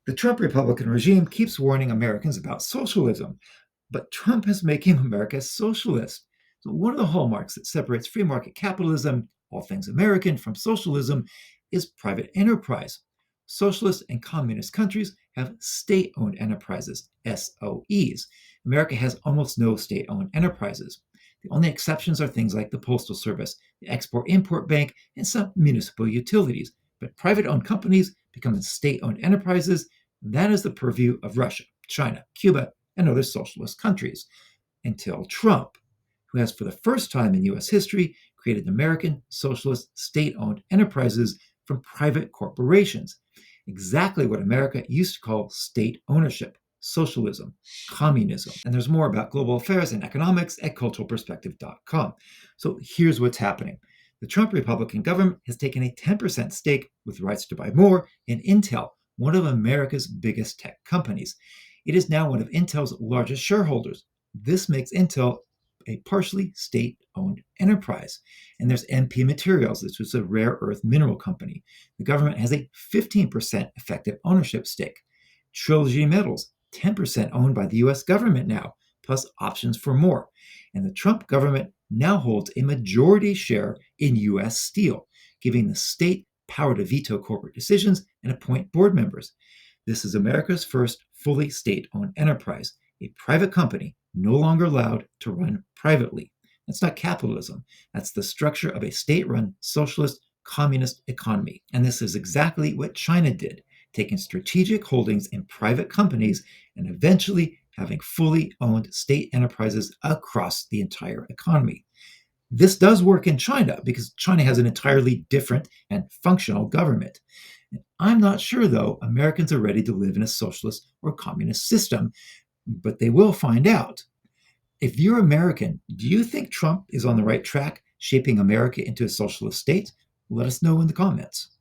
The Trump Republican regime keeps warning Americans about socialism, but Trump is making America socialist. So, one of the hallmarks that separates free market capitalism, all things American, from socialism is private enterprise. Socialist and communist countries have state owned enterprises, SOEs. America has almost no state owned enterprises. The only exceptions are things like the Postal Service, the Export Import Bank, and some municipal utilities. But private owned companies becoming state owned enterprises, that is the purview of Russia, China, Cuba, and other socialist countries, until Trump, who has for the first time in U.S. history created American socialist state owned enterprises from private corporations. Exactly what America used to call state ownership, socialism, communism. And there's more about global affairs and economics at culturalperspective.com. So here's what's happening. The Trump Republican government has taken a 10% stake with rights to buy more in Intel, one of America's biggest tech companies. It is now one of Intel's largest shareholders. This makes Intel a partially state-owned enterprise. And there's MP Materials, which is a rare earth mineral company. The government has a 15% effective ownership stake. Trilogy Metals, 10% owned by the US government now, plus options for more. And the Trump government now holds a majority share in US Steel, giving the state power to veto corporate decisions and appoint board members. This is America's first fully state-owned enterprise, a private company no longer allowed to run privately. That's not capitalism. That's the structure of a state-run socialist communist economy. And this is exactly what China did, taking strategic holdings in private companies and eventually having fully owned state enterprises across the entire economy. This does work in China because China has an entirely different and functional government. I'm not sure, though, Americans are ready to live in a socialist or communist system, but they will find out. If you're American, do you think Trump is on the right track, shaping America into a socialist state? Let us know in the comments.